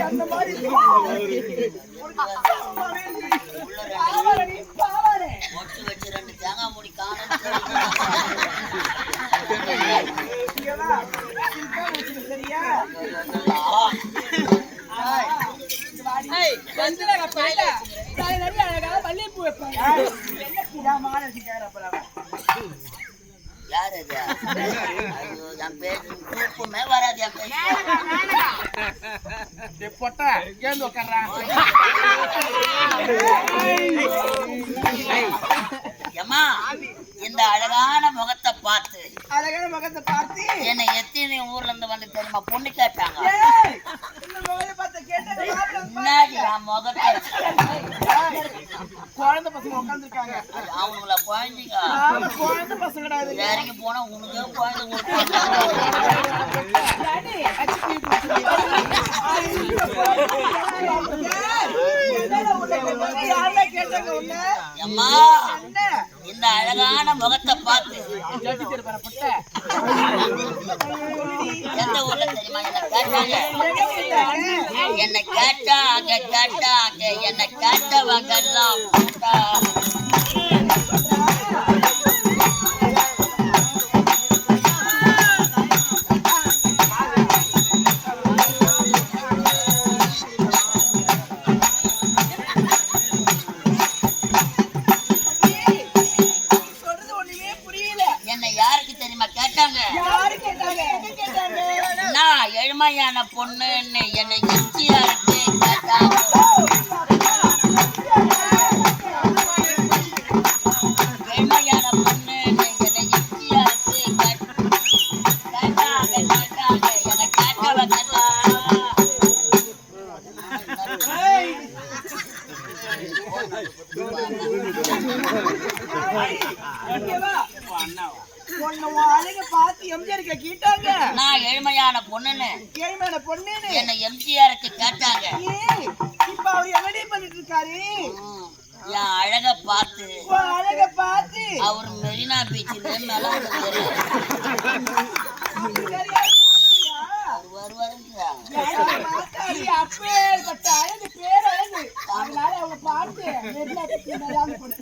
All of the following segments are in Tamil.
அந்த மாதிரி மொட்டு வச்சு 2 தேங்காய் மூடி காணும் சரியா மல்லிகைப்பூ வைப்பாங்க யாரு அது? ஐயோ என் பேர் தூக்கமே வராது என் பேர் பொட்ட ஏன் உட்கார்றா ஏம்மா இந்த அழகான முகத்தை பார்த்து என்னை எத்தனை ஊர்ல இருந்து வந்து தெரியுமா பொண்ணு கேட்டாங்க. முன்னாடி என் முகத்தை குழந்தை பசங்க உட்காந்துருக்காங்க. அவங்கள குழந்தைங்க குழந்தை பசங்க இறங்கி போனா உனக்கு குழந்தை அம்மா இந்த அழகான முகத்தை பார்த்து எந்த ஊர்ல தெரியுமா என்ன கேட்டாங்க என்ன கேட்டவங்க எல்லாம் எழுமையான பொண்ணுன்னு என்னை எச்சியாருக்கு கேட்டாங்க. எழுமையான பொண்ணுன்னு என்னை எச்சியாருக்கு கேட்டாங்க என்னை கேட்டவங்க நான் எழுமையான பொண்ணுன்னு என்ன எம்ஜிஆருக்கு கேட்டாங்க. இப்ப அவர் என்னடி பண்ணிட்டு இருக்காரு? என் அழக பார்த்து அவர் மெரினா பீச்சில்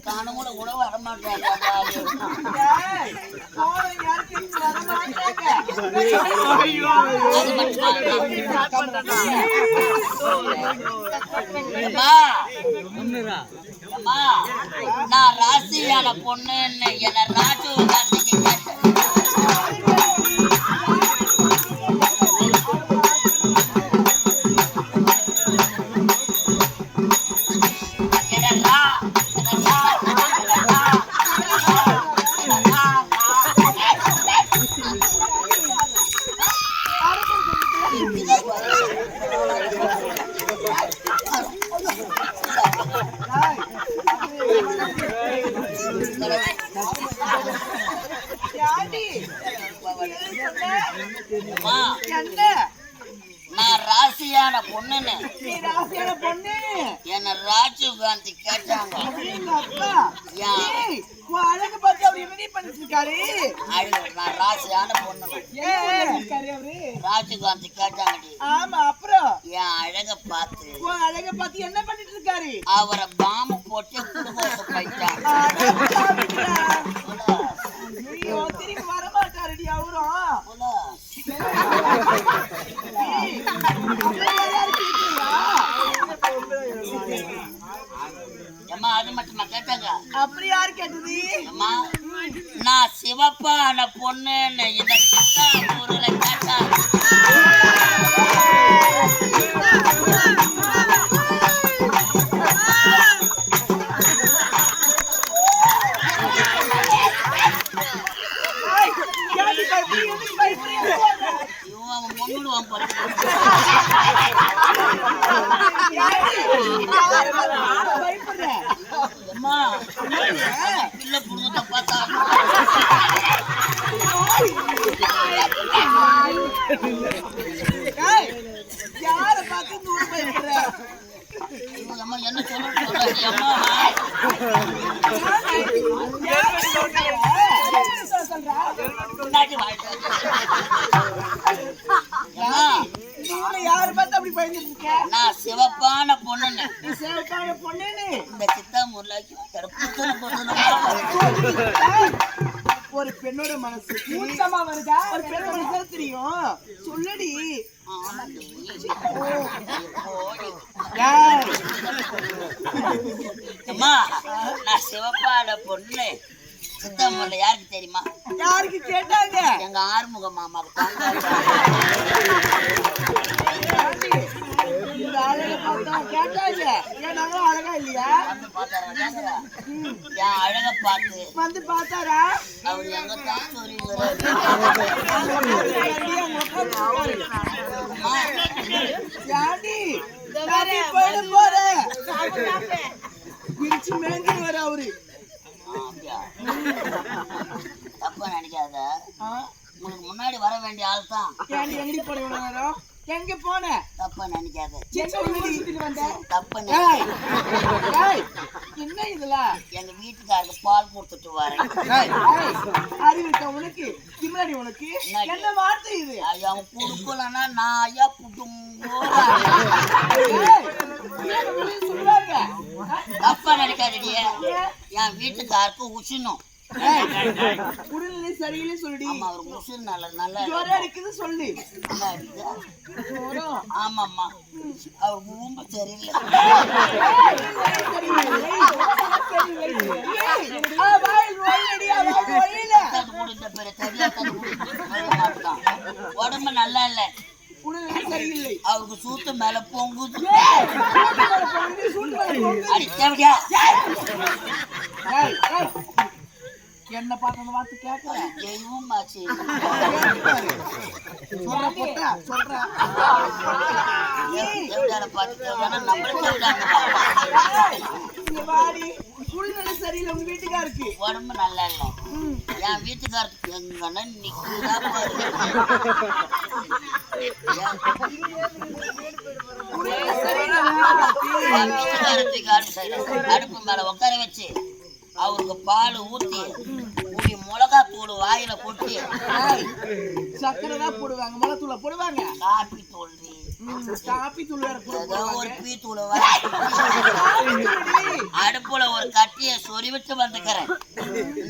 காணமுல கூட வரமாட்டாங்க. நான் ராசியான பொண்ணுன்னு என்ன ராஜு கார்த்திகை கேட்டேன். நான் ராசியான பொண்ணுன்னு என்ன ராஜீவ் காந்தி கேட்டாங்க. நான் ராசியான பொண்ணு ராஜீவ் காந்தி கேட்டாங்க. என் அழக பார்த்து என்ன பண்ணிட்டு இருக்காரு? அவரை பாம்பு போட்டு குடும்பத்தை போயிட்டாங்க. திரும்பி வரமாட்டாருடி அவரும். அம்மா அது மட்டுமா கேட்டாங்க? அப்படி யாரு கேட்டது? அம்மா நான் சிவப்பான பொண்ணுன்னு இந்த ஊர்ல கேட்டாங்க. யார பார்த்து நூறு பயப்படுற? என்ன சொல்ல யாரு பயந்துட்டு இருக்க? நான் சிவப்பான பொண்ணுன்னு நீ சிவப்பான பொண்ணுன்னு இந்த சித்தா முருளாக்கி ஒரு பெண்ணோட மனசு மூச்சமா வருதா? ஒரு பெண்ணோட மனசு தெரியும். சொல்லுடி. அம்மா நான் சிவப்பான பொண்ணு சித்தா முருள யாருக்கு தெரியுமா? யாருக்கு கேட்டாங்க? எங்க ஆறுமுக மாமாவுக்கு இந்த அழகை பார்த்தா கேட்டாங்க. ஏன் நாங்களும் அழகா இல்லையா? வந்து பார்த்தாரா? என் அழக பார்த்து வந்து பார்த்தாரா? அவர் எங்க தான் பிரிச்சு மேஞ்சிருவாரு அவரு. தப்பா நினைக்காத, உனக்கு முன்னாடி வர வேண்டிய ஆள் தான். எங்கடி போன இவ்வளவு நேரம்? எங்க போன? தப்பா நினைக்காத. தப்ப என்ன இதுல? எங்க வீட்டுக்காருக்கு பால் கொடுத்துட்டு வரேன். அறிவு இருக்கா உனக்கு? பின்னாடி உனக்கு என்ன வார்த்தை இது? ஐயா குடுக்கலன்னா நான் ஐயா புட்டுங்கோ. சொல்றாங்க. தப்பா நினைக்காதடியே, என் வீட்டுக்காருக்கு உசினும். உடல்நிலை சரியில்லை சொல்லுடி. ஆமா அவர் உசின் நல்லா ஜோரா இருக்குது சொல்லு. ஆமாம்மா அவர் ரொம்ப சரியில்லை. உடம்பு நல்லா இல்ல, சரியில்லை. அவருக்கு சூத்து மேல பொங்குது. என்ன பார்த்து அந்த வார்த்தை கேட்கிறேன். தெய்வம் ஆச்சு. சொல்றேன். சரியில்லை உங்க வீட்டுக்காருக்கு. உடம்பு நல்லா இல்ல, என் வீட்டுக்காருக்கு எங்கன்னா நிக்குதா பாரு. என் வீட்டுக்காரத்துக்கு அடுப்பு மேல உட்கார வச்சு அவருக்கு பால் ஊத்தி மிளகா தூள் வாயில போட்டு சக்கரை தான் போடுவாங்க, மிளகாத்தூள போடுவாங்க. காப்பி தூள் காப்பி தூள் வேற ஏதோ ஒரு பீ தூள் அடுப்புல ஒரு கட்டிய சொருவிட்டு வந்துக்கிறேன்.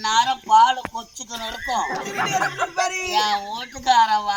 நேரம் பால் கொச்சுக்கணும் இருக்கும். என் வீட்டுக்கார